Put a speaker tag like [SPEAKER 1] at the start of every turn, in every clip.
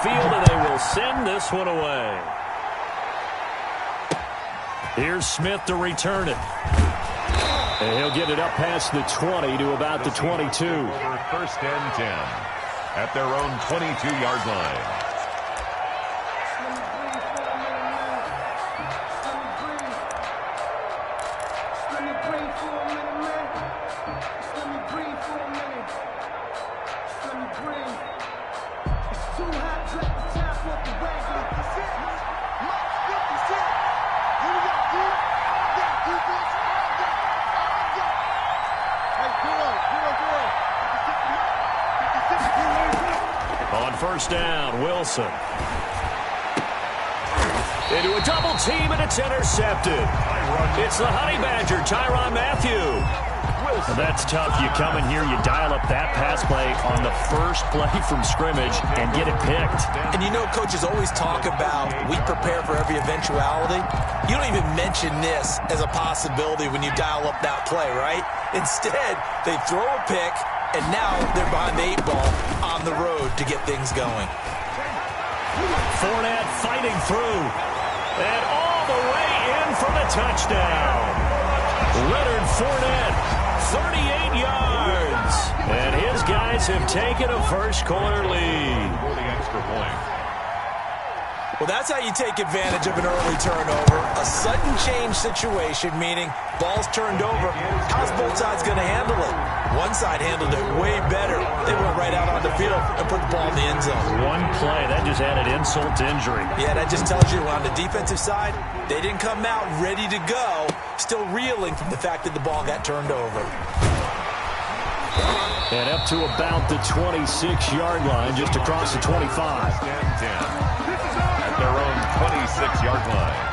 [SPEAKER 1] field, and they will send this one away. Here's Smith to return it. And he'll get it up past the 20 to about the 22.
[SPEAKER 2] First and 10 at their own 22-yard line.
[SPEAKER 1] On first down, Wilson. Into a double team, and it's intercepted. It's the Honey Badger, Tyrann Mathieu. Well, that's tough. You come in here, you dial up that pass play on the first play from scrimmage and get it picked.
[SPEAKER 3] And you know coaches always talk about we prepare for every eventuality. You don't even mention this as a possibility when you dial up that play, right? Instead, they throw a pick, and now they're behind the 8 ball on the road to get things going.
[SPEAKER 1] Fournette fighting through. And all the way in for the touchdown. Leonard Fournette, 38 yards. And his guys have taken a first-quarter lead.
[SPEAKER 2] For the extra point.
[SPEAKER 3] Well, that's how you take advantage of an early turnover. A sudden change situation, meaning ball's turned over. How's both sides going to handle it? One side handled it way better. They went right out on the field and put the ball in the end zone.
[SPEAKER 1] One play, that just added insult to injury.
[SPEAKER 3] Yeah, that just tells you on the defensive side, they didn't come out ready to go, still reeling from the fact that the ball got turned over.
[SPEAKER 1] And up to about the 26-yard line, just across the 25.
[SPEAKER 2] At their own 26-yard line.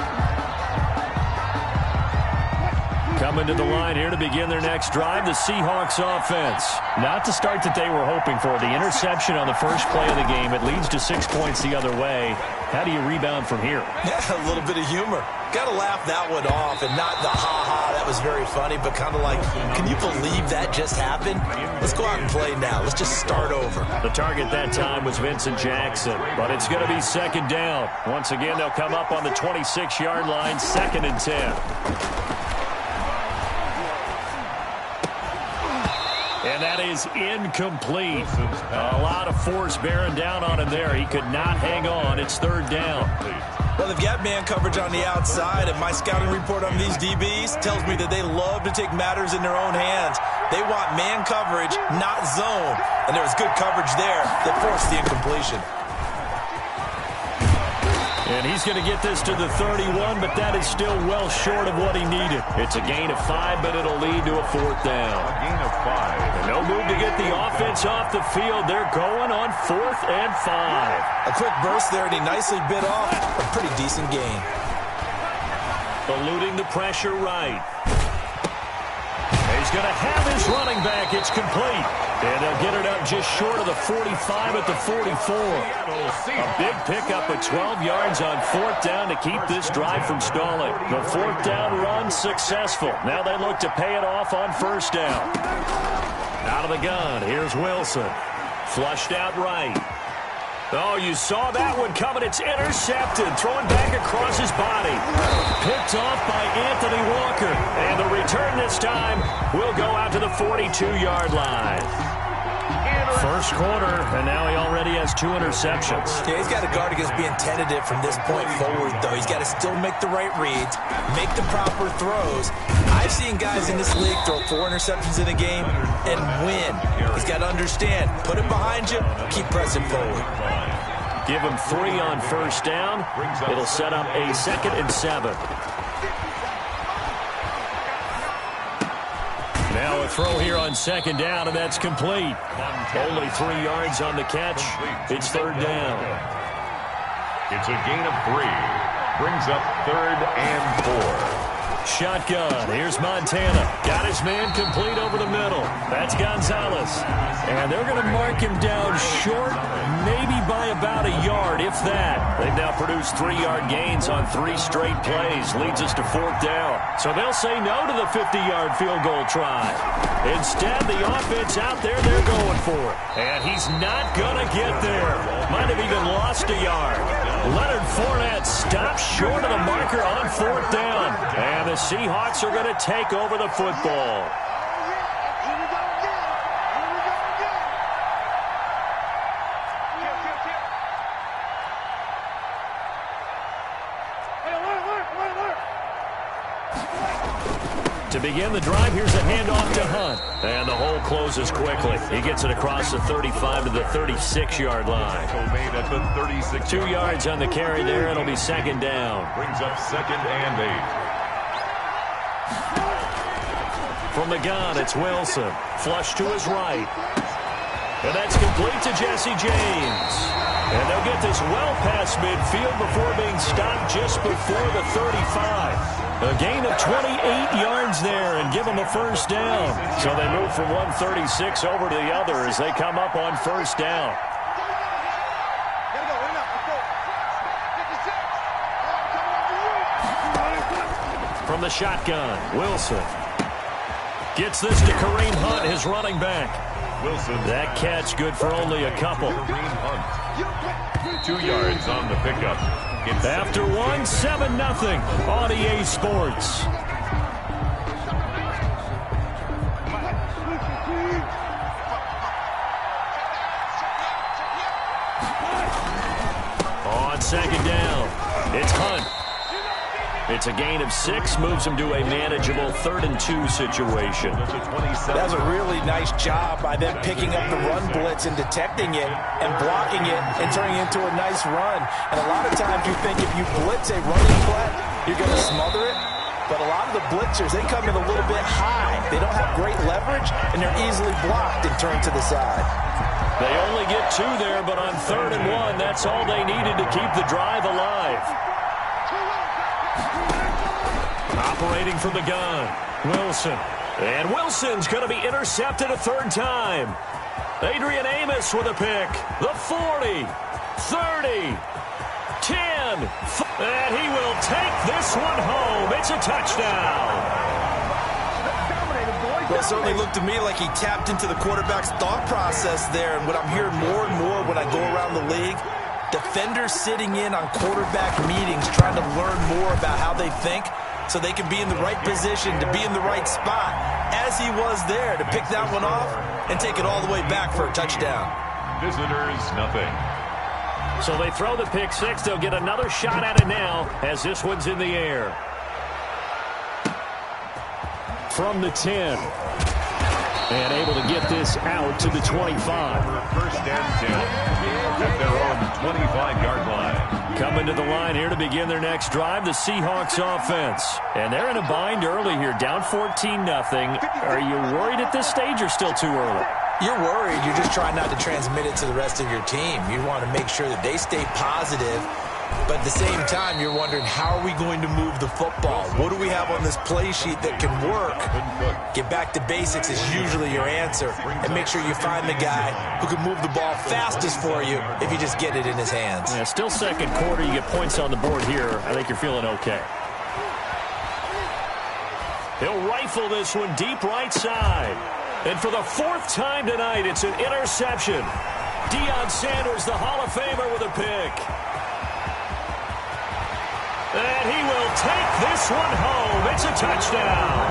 [SPEAKER 1] Coming to the line here to begin their next drive, the Seahawks offense. Not the start that they were hoping for. The interception on the first play of the game. It leads to 6 points the other way. How do you rebound from here?
[SPEAKER 3] Yeah, a little bit of humor. Got to laugh that one off, and not the ha-ha, that was very funny, but kind of like, can you believe that just happened? Let's go out and play now. Let's just start over.
[SPEAKER 1] The target that time was Vincent Jackson, but it's going to be second down. Once again, they'll come up on the 26-yard line, 2nd and 10. And that is incomplete. A lot of force bearing down on him there. He could not hang on. It's 3rd down.
[SPEAKER 3] Well, they've got man coverage on the outside, and my scouting report on these DBs tells me that they love to take matters in their own hands. They want man coverage, not zone. And there was good coverage there that forced the incompletion.
[SPEAKER 1] And he's going to get this to the 31, but that is still well short of what he needed. It's a gain of 5, but it'll lead to a 4th down.
[SPEAKER 2] A gain of 5.
[SPEAKER 1] And no move to get the offense off the field. They're going on 4th and 5.
[SPEAKER 3] A quick burst there, and he nicely bit off a pretty decent gain.
[SPEAKER 1] Eluding the pressure right. He's going to have his running back. It's complete. And they'll get it up just short of the 45 at the 44. A big pickup of 12 yards on 4th down to keep this drive from stalling. The 4th down run successful. Now they look to pay it off on 1st down. Out of the gun, here's Wilson. Flushed out right. Oh, you saw that one coming. It's intercepted. Thrown back across his body. Picked off by Anthony Walker. And the return this time will go out to the 42-yard line. First quarter, and now he already has 2 interceptions.
[SPEAKER 3] Yeah, he's got to guard against being tentative from this point forward, though. He's got to still make the right reads, make the proper throws. I've seen guys in this league throw 4 interceptions in a game and win. He's got to understand, put it behind you, keep pressing forward.
[SPEAKER 1] Give him 3 on 1st down. It'll set up a 2nd and 7. Now a throw here on 2nd down, and that's complete. Only 3 yards on the catch. It's 3rd down.
[SPEAKER 2] It's a gain of 3. Brings up 3rd and 4.
[SPEAKER 1] Shotgun. Here's Montana. Got his man complete over the middle. That's Gonzalez. And they're going to mark him down short, maybe by about a yard. if that. They've now produced 3-yard gains on 3 straight plays. Leads us to 4th down. So they'll say no to the 50-yard field goal try. Instead, the offense out there, they're going for it. And he's not going to get there. Might have even lost a yard. Leonard Fournette stops short of the marker on 4th down. And the Seahawks are going to take over the football. To begin the drive, here's a handoff to Hunt. And the hole closes quickly. He gets it across the 35 to the 36-yard line.
[SPEAKER 2] Made at the 36.
[SPEAKER 1] 2 yards on the carry there. It'll be 2nd down.
[SPEAKER 2] Brings up 2nd and 8.
[SPEAKER 1] From the gun, it's Wilson. Flush to his right. And that's complete to Jesse James. And they'll get this well past midfield before being stopped just before the 35. A gain of 28 yards there and give them a 1st down. So they move from 136 over to the other as they come up on 1st down. From the shotgun, Wilson gets this to Kareem Hunt, his running back.
[SPEAKER 2] Wilson.
[SPEAKER 1] That catch good for only a couple.
[SPEAKER 2] Kareem Hunt. 2 yards on the pickup.
[SPEAKER 1] After 1, 7-0 on EA Sports. On 2nd down, it's Hunt. It's a gain of 6, moves him to a manageable 3rd and 2 situation.
[SPEAKER 3] That's a really nice job by them picking up the run blitz and detecting it and blocking it and turning it into a nice run. And a lot of times you think if you blitz a running play, you're going to smother it. But a lot of the blitzers, they come in a little bit high. They don't have great leverage, and they're easily blocked and turned to the side.
[SPEAKER 1] They only get 2 there, but on 3rd and 1, that's all they needed to keep the drive alive. Operating from the gun, Wilson. And Wilson's going to be intercepted a 3rd time. Adrian Amos with a pick. The 40, 30, 10. And he will take this one home. It's a touchdown.
[SPEAKER 3] Well, it certainly looked to me like he tapped into the quarterback's thought process there. And what I'm hearing more and more when I go around the league, defenders sitting in on quarterback meetings trying to learn more about how they think so they can be in the right position to be in the right spot, as he was there to pick that one off and take it all the way back for a touchdown.
[SPEAKER 2] Visitors, nothing.
[SPEAKER 1] So they throw the pick 6. They'll get another shot at it now as this one's in the air. From the 10. And able to get this out to the 25.
[SPEAKER 2] 1st and 10 at their own 25-yard line.
[SPEAKER 1] Coming to the line here to begin their next drive, the Seahawks offense. And they're in a bind early here, down 14-0. Are you worried at this stage or still too early?
[SPEAKER 3] You're worried. You're just trying not to transmit it to the rest of your team. You want to make sure that they stay positive. But at the same time, you're wondering, how are we going to move the football? What do we have on this play sheet that can work? Get back to basics is usually your answer. And make sure you find the guy who can move the ball fastest for you if you just get it in his hands.
[SPEAKER 1] Yeah, still 2nd quarter. You get points on the board here. I think you're feeling okay. He'll rifle this one deep right side. And for the 4th time tonight, it's an interception. Deion Sanders, the Hall of Famer, with a pick. And he will take this one home. It's a touchdown.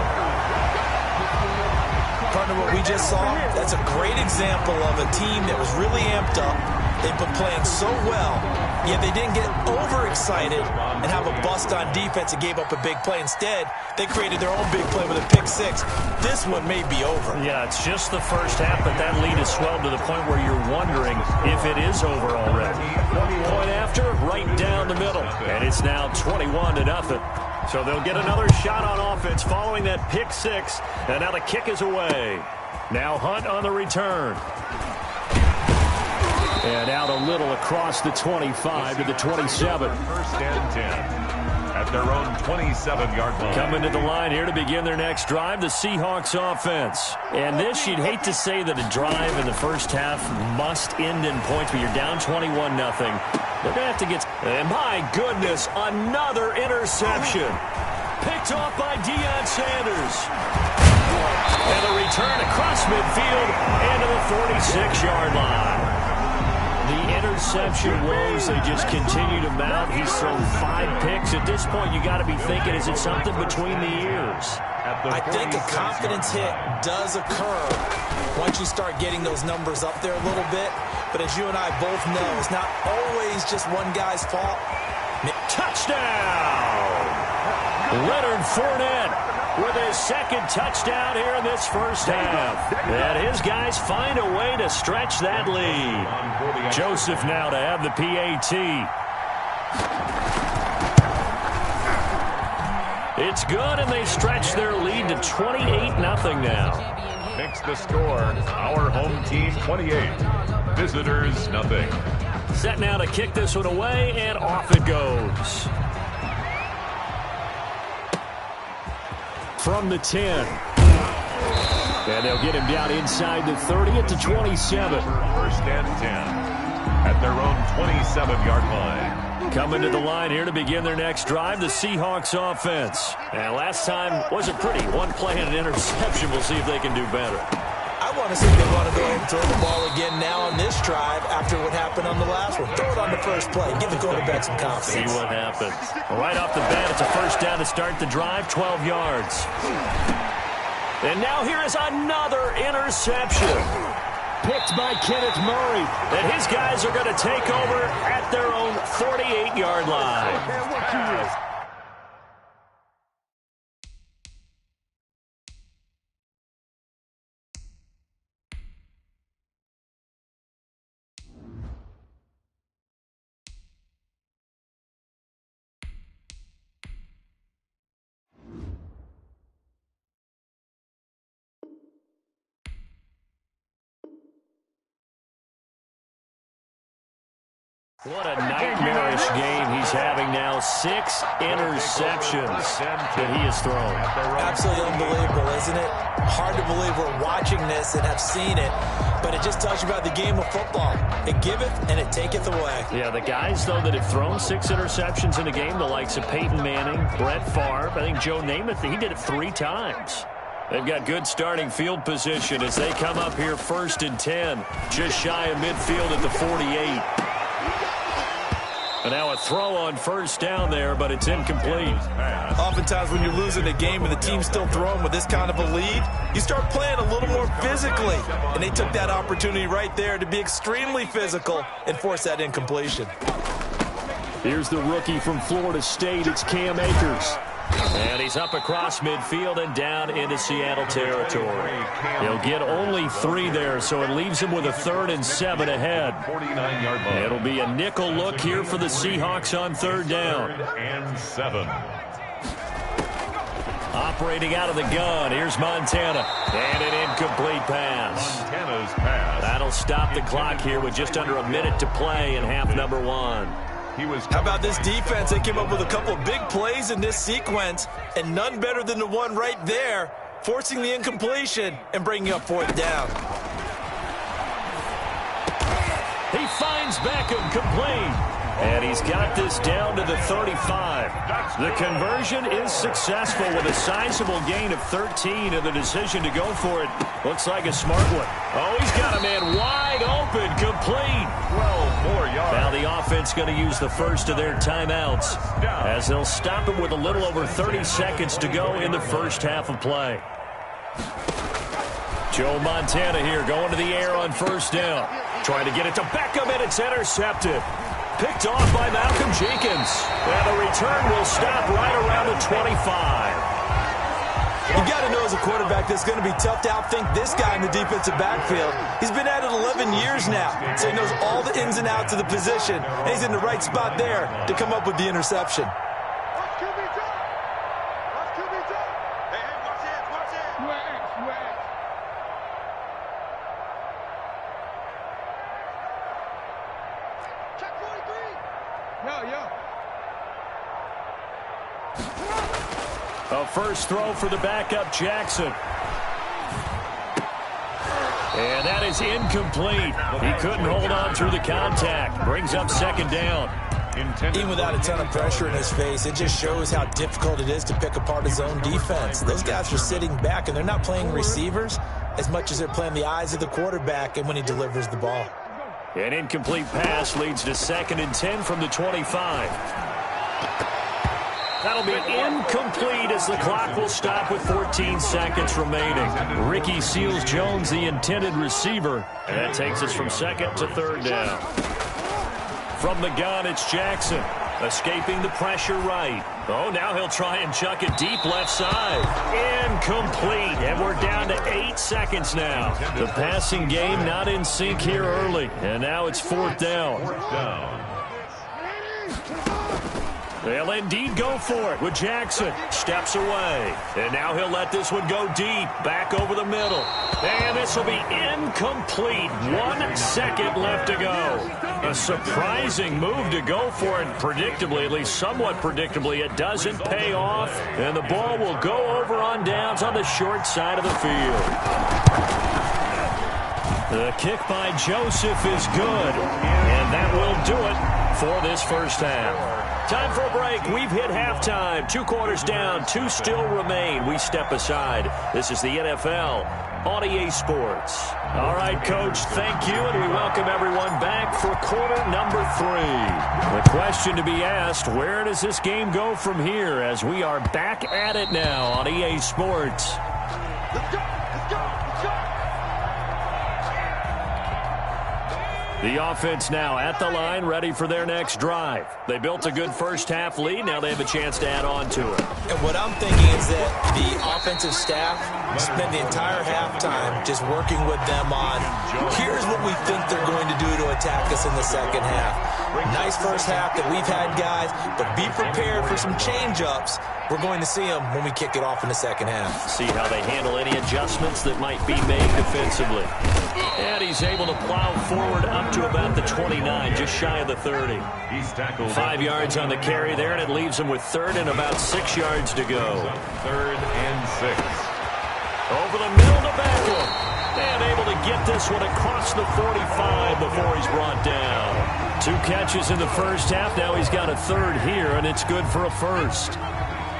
[SPEAKER 3] Partner, what we just saw, that's a great example of a team that was really amped up. They've been playing so well, yet they didn't get overexcited and have a bust on defense and gave up a big play. Instead, they created their own big play with a pick 6. This one may be over.
[SPEAKER 1] Yeah, it's just the first half, but that lead has swelled to the point where you're wondering if it is over already. Point after, right down the middle. And it's now 21-0. So they'll get another shot on offense following that pick 6. And now the kick is away. Now Hunt on the return. And out a little across the 25 to the 27.
[SPEAKER 2] 1st and 10 at their own 27-yard line.
[SPEAKER 1] Coming to the line here to begin their next drive, the Seahawks offense. And this, you'd hate to say that a drive in the first half must end in points, but you're down 21-0. They're going to have to get... And my goodness, another interception. Picked off by Deion Sanders. And a return across midfield and to the 46-yard line. The interception woes, they just continue to mount. He's thrown 5 picks. At this point, you got to be thinking, is it something between the ears?
[SPEAKER 3] I think a confidence hit does occur once you start getting those numbers up there a little bit. But as you and I both know, it's not always just one guy's fault.
[SPEAKER 1] Touchdown! Leonard Fournette with his second touchdown here in this first half. And his guys find a way to stretch that lead. Joseph now to have the PAT. It's good, and they stretch their lead to 28-0 now.
[SPEAKER 2] Makes the score, our home team 28, visitors nothing.
[SPEAKER 1] Set now to kick this one away, and off it goes. From the 10. And they'll get him down inside the 30 at the 27.
[SPEAKER 2] First and 10 at their own 27-yard line.
[SPEAKER 1] Coming to the line here to begin their next drive, the Seahawks offense. And last time wasn't pretty. One play and an interception. We'll see if they can do better.
[SPEAKER 3] I want to see if they want to go ahead and throw the ball again now on this drive after what happened on the last one. Throw it on the first play. Give the quarterback some confidence.
[SPEAKER 1] See what happens. Right off the bat, it's a first down to start the drive, 12 yards. And now here is another interception. Picked by Kenneth Murray. And his guys are going to take over at their own 48-yard line. What a nightmarish game he's having now. 6 interceptions that he has thrown.
[SPEAKER 3] Absolutely unbelievable, isn't it? Hard to believe we're watching this and have seen it, but it just tells you about the game of football. It giveth and it taketh away.
[SPEAKER 1] Yeah, the guys, though, that have thrown 6 interceptions in a game, the likes of Peyton Manning, Brett Favre, I think Joe Namath, he did it 3 times. They've got good starting field position as they come up here first and 10, just shy of midfield at the 48. And now a throw on first down there, but it's incomplete.
[SPEAKER 3] Oftentimes when you're losing a game and the team's still throwing with this kind of a lead, you start playing a little more physically. And they took that opportunity right there to be extremely physical and force that incompletion.
[SPEAKER 1] Here's the rookie from Florida State. It's Cam Akers. And he's up across midfield and down into Seattle territory. He'll get only 3 there, so it leaves him with a 3rd and 7 ahead.
[SPEAKER 2] 49-yard line.
[SPEAKER 1] It'll be a nickel look here for the Seahawks on 3rd down.
[SPEAKER 2] 3rd and 7.
[SPEAKER 1] Operating out of the gun, here's Montana. And an incomplete pass.
[SPEAKER 2] Montana's pass.
[SPEAKER 1] That'll stop the clock here with just under a minute to play in half number 1.
[SPEAKER 3] How about this defense? They came up with a couple of big plays in this sequence, and none better than the one right there, forcing the incompletion and bringing up 4th down.
[SPEAKER 1] He finds Beckham complete. And he's got this down to the 35. The conversion is successful with a sizable gain of 13, and the decision to go for it looks like a smart one. Oh, he's got a man wide open, complete.
[SPEAKER 2] 12 more yards.
[SPEAKER 1] Now the offense going to use the first of their timeouts as they'll stop it with a little over 30 seconds to go in the first half of play. Joe Montana here going to the air on first down. Trying to get it to Beckham, and it's intercepted. Picked off by Malcolm Jenkins. And the return will stop right around the 25.
[SPEAKER 3] You got to know as a quarterback that's going to be tough to outthink this guy in the defensive backfield. He's been at it 11 years now, so he knows all the ins and outs of the position, and he's in the right spot there to come up with the interception. A first throw for the backup, Jackson.
[SPEAKER 1] And that is incomplete. He couldn't hold on through the contact. Brings up second down.
[SPEAKER 3] Even without a ton of pressure in his face, it just shows how difficult it is to pick apart his own defense. Those guys are sitting back, and they're not playing receivers as much as they're playing the eyes of the quarterback and when he delivers the ball.
[SPEAKER 1] An incomplete pass leads to 2nd and 10 from the 25. That'll be incomplete as the clock will stop with 14 seconds remaining. Ricky Seals-Jones, the intended receiver. And that takes us from 2nd to 3rd down. From the gun, it's Jackson. Escaping the pressure right. Oh, now he'll try and chuck it deep left side. Incomplete. And we're down to 8 seconds now. The passing game not in sync here early. And now it's 4th down. They'll indeed go for it with Jackson. Steps away. And now he'll let this one go deep. Back over the middle. And this will be incomplete. 1 second left to go. A surprising move to go for it. Predictably, at least somewhat predictably, it doesn't pay off. And the ball will go over on downs on the short side of the field. The kick by Joseph is good. And that will do it for this first half. Time for a break. We've hit halftime. 2 quarters down. 2 still remain. We step aside. This is the NFL on EA Sports. All right, Coach, thank you, and we welcome everyone back for quarter number 3. The question to be asked, where does this game go from here as we are back at it now on EA Sports?
[SPEAKER 4] Let's go! Let's go! Let's go!
[SPEAKER 1] The offense now at the line, ready for their next drive. They built a good first-half lead. Now they have a chance to add on to it.
[SPEAKER 3] And what I'm thinking is that the offensive staff spend the entire halftime just working with them on, here's what we think they're going to do to attack us in the second half. Nice first half that we've had, guys, but be prepared for some change-ups. We're going to see them when we kick it off in the second half.
[SPEAKER 1] See how they handle any adjustments that might be made defensively. And he's able to plow forward up to about the 29, just shy of the 30.
[SPEAKER 2] He's tackled
[SPEAKER 1] 5 yards on the carry there, and it leaves him with 3rd and about 6 yards to go.
[SPEAKER 2] 3rd and 6.
[SPEAKER 1] Over the middle to Beckham. And able to get this one across the 45 before he's brought down. 2 catches in the first half. Now he's got a 3rd here, and it's good for a first.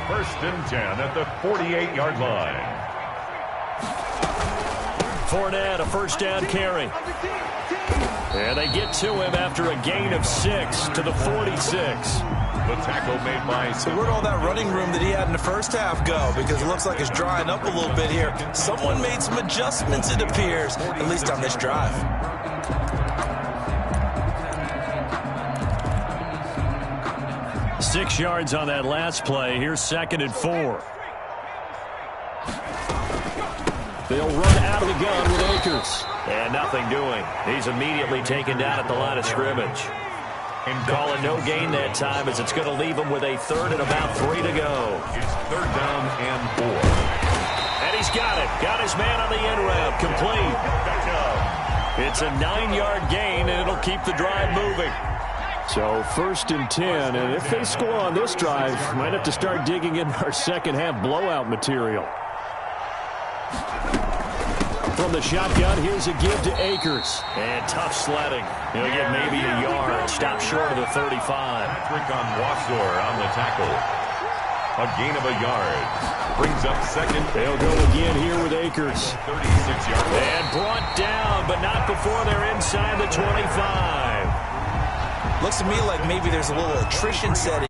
[SPEAKER 2] 1st and 10 at the 48-yard line.
[SPEAKER 1] Fournette, a first down carry. And they get to him after a gain of 6 to the 46.
[SPEAKER 2] The tackle made by...
[SPEAKER 3] So where'd all that running room that he had in the first half go? Because it looks like it's drying up a little bit here. Someone made some adjustments, it appears, at least on this drive.
[SPEAKER 1] Six yards on that last play. Here's 2nd and 4. They'll run out of the gun with Akers. And nothing doing. He's immediately taken down at the line of scrimmage. And calling no gain that time as it's going to leave him with a 3rd and about 3 to go.
[SPEAKER 2] It's 3rd down and 4.
[SPEAKER 1] And he's got it. Got his man on the in route. Complete. It's a 9-yard gain, and it'll keep the drive moving. So 1st and 10, and if they score on this drive, might have to start digging in our second half blowout material. From the shotgun, here's a give to Akers. And tough sledding. He'll get maybe a yard. Stop short of the 35.
[SPEAKER 2] Patrick on Wassor on the tackle. A gain of a yard. Brings up 2nd.
[SPEAKER 1] They'll go again here with Akers.
[SPEAKER 2] 36-yard line.
[SPEAKER 1] And brought down, but not before they're inside the 25.
[SPEAKER 3] Looks to me like maybe there's a little attrition setting